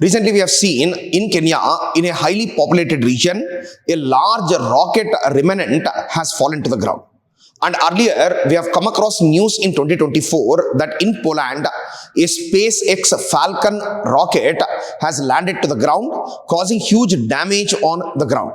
Recently, we have seen in Kenya, in a highly populated region, a large rocket remnant has fallen to the ground. And earlier, we have come across news in 2024 that in Poland, a SpaceX Falcon rocket has landed to the ground, causing huge damage on the ground.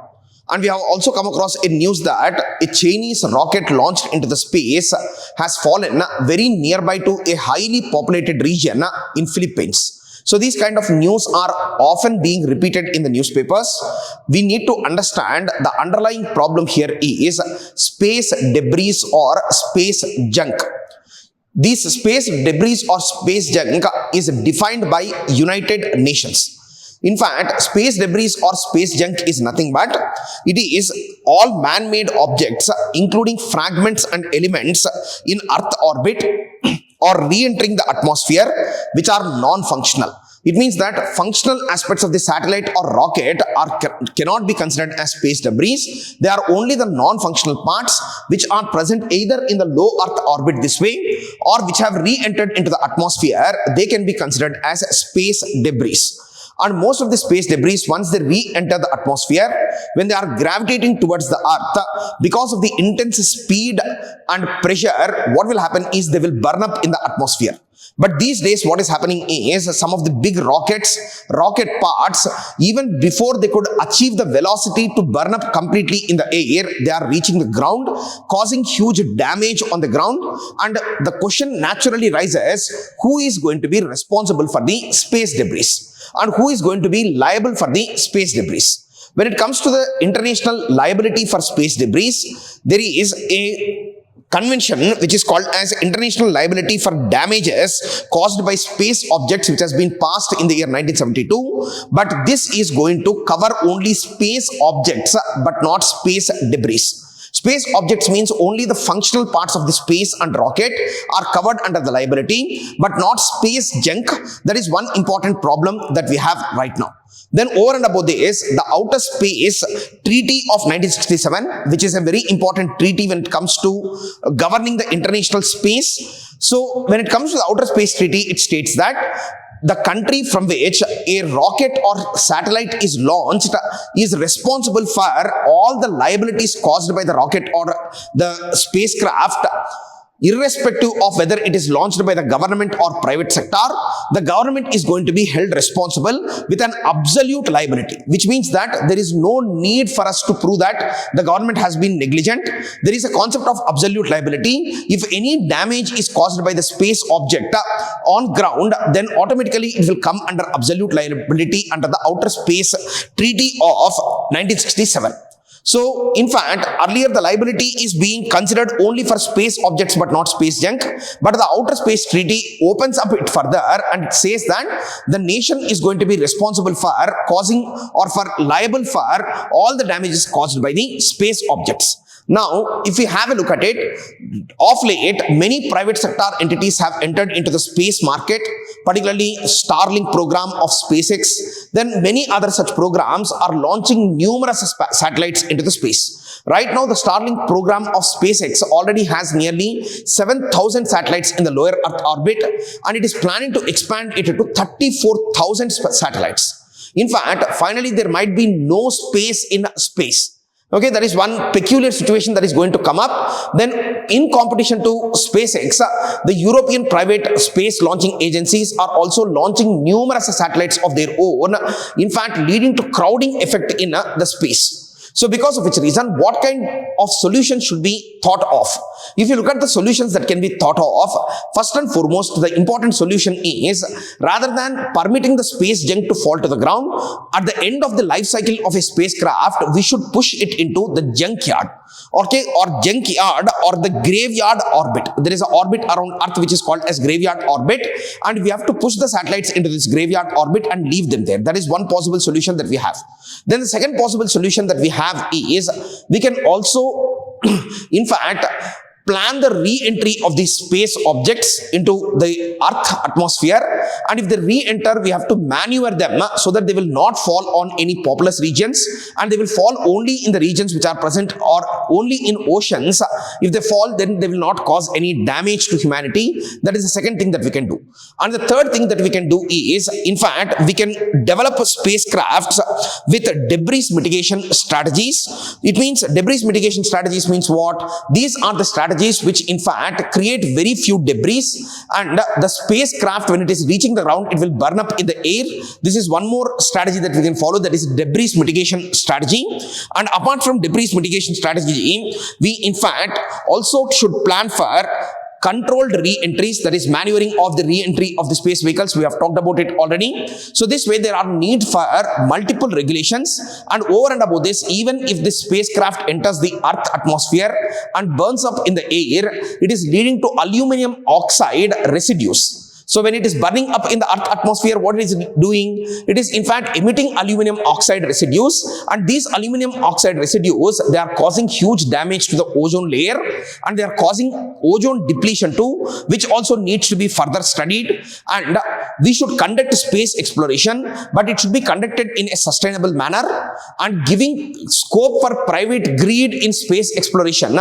And we have also come across a news that a Chinese rocket launched into the space has fallen very nearby to a highly populated region in Philippines. So these kind of news are often being repeated in the newspapers. We need to understand the underlying problem here is space debris or space junk. This space debris or space junk is defined by United Nations. In fact, space debris or space junk is nothing but it is all man-made objects, including fragments and elements in Earth orbit or re-entering the atmosphere, which are non-functional. It means that functional aspects of the satellite or rocket cannot be considered as space debris. They are only the non-functional parts which are present either in the low Earth orbit this way or which have re-entered into the atmosphere. They can be considered as space debris. And most of the space debris, once they re-enter the atmosphere, when they are gravitating towards the Earth, because of the intense speed and pressure, what will happen is they will burn up in the atmosphere. But these days, what is happening is some of the big rockets, rocket parts, even before they could achieve the velocity to burn up completely in the air, they are reaching the ground, causing huge damage on the ground. And the question naturally rises, who is going to be responsible for the space debris? And who is going to be liable for the space debris? When it comes to the international liability for space debris, there is a convention which is called as International Liability for Damages Caused by Space Objects, which has been passed in the year 1972. But this is going to cover only space objects but not space debris. Space objects means only the functional parts of the space and rocket are covered under the liability, but not space junk. That is one important problem that we have right now. Then over and above this, the Outer Space Treaty of 1967, which is a very important treaty when it comes to governing the international space. So when it comes to the Outer Space Treaty, it states that the country from which a rocket or satellite is launched is responsible for all the liabilities caused by the rocket or the spacecraft, irrespective of whether it is launched by the government or private sector. The government is going to be held responsible with an absolute liability, which means that there is no need for us to prove that the government has been negligent. There is a concept of absolute liability. If any damage is caused by the space object on ground, then automatically it will come under absolute liability under the Outer Space Treaty of 1967. So, in fact, earlier the liability is being considered only for space objects but not space junk. But the Outer Space Treaty opens up it further and it says that the nation is going to be responsible for causing or for liable for all the damages caused by the space objects. Now, if we have a look at it, of late, many private sector entities have entered into the space market, particularly Starlink program of SpaceX. Then many other such programs are launching numerous satellites into the space. Right now, the Starlink program of SpaceX already has nearly 7,000 satellites in the lower Earth orbit, and it is planning to expand it to 34,000 satellites. In fact, finally, there might be no space in space. Okay, that is one peculiar situation that is going to come up. Then in competition to SpaceX, the European private space launching agencies are also launching numerous satellites of their own, in fact leading to crowding effect in the space. So because of which reason, what kind of solution should be thought of? If you look at the solutions that can be thought of, first and foremost, the important solution is, rather than permitting the space junk to fall to the ground, at the end of the life cycle of a spacecraft, we should push it into the junkyard, okay, or junkyard or the graveyard orbit. There is an orbit around Earth which is called as graveyard orbit, and we have to push the satellites into this graveyard orbit and leave them there. That is one possible solution that we have. Then the second possible solution that we have is, we can also in fact plan the re-entry of these space objects into the Earth atmosphere, and if they re-enter, we have to maneuver them so that they will not fall on any populous regions, and they will fall only in the regions which are present or only in oceans. If they fall, then they will not cause any damage to humanity. That is the second thing that we can do. And the third thing that we can do is, in fact, we can develop spacecrafts with debris mitigation strategies. It means debris mitigation strategies means what? These are the strategies which in fact create very few debris, and the spacecraft, when it is reaching the ground, it will burn up in the air. This is one more strategy that we can follow, that is debris mitigation strategy. And apart from debris mitigation strategy, we in fact also should plan for controlled re-entries, that is maneuvering of the re-entry of the space vehicles. We have talked about it already. So this way there are need for multiple regulations, and over and above this, even if the spacecraft enters the Earth atmosphere and burns up in the air, it is leading to aluminum oxide residues. So when it is burning up in the Earth atmosphere, what is it doing? It is in fact emitting aluminum oxide residues, and these aluminum oxide residues, they are causing huge damage to the ozone layer, and they are causing ozone depletion too, which also needs to be further studied. And we should conduct space exploration, but it should be conducted in a sustainable manner, and giving scope for private greed in space exploration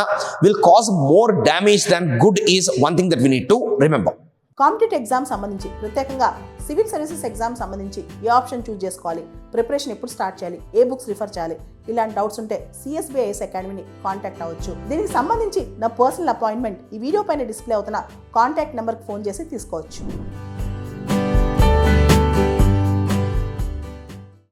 will cause more damage than good is one thing that we need to remember. Competitive exam సంబంధించి, ప్రత్యేకంగా civil services exam సంబంధించి ఏ option choose చేసుకోవాలి, preparation ఎప్పుడు start చేయాలి, ఏ books refer చేయాలి, ఇలాంటి doubts ఉంటే CSB-IAS అకాడమీని contact అవ్వచ్చు. దీనికి సంబంధించి నా పర్సనల్ అపాయింట్మెంట్ ఈ వీడియో పైన డిస్ప్లే అవుతున్న కాంటాక్ట్ నెంబర్కి ఫోన్ చేసి తీసుకోవచ్చు.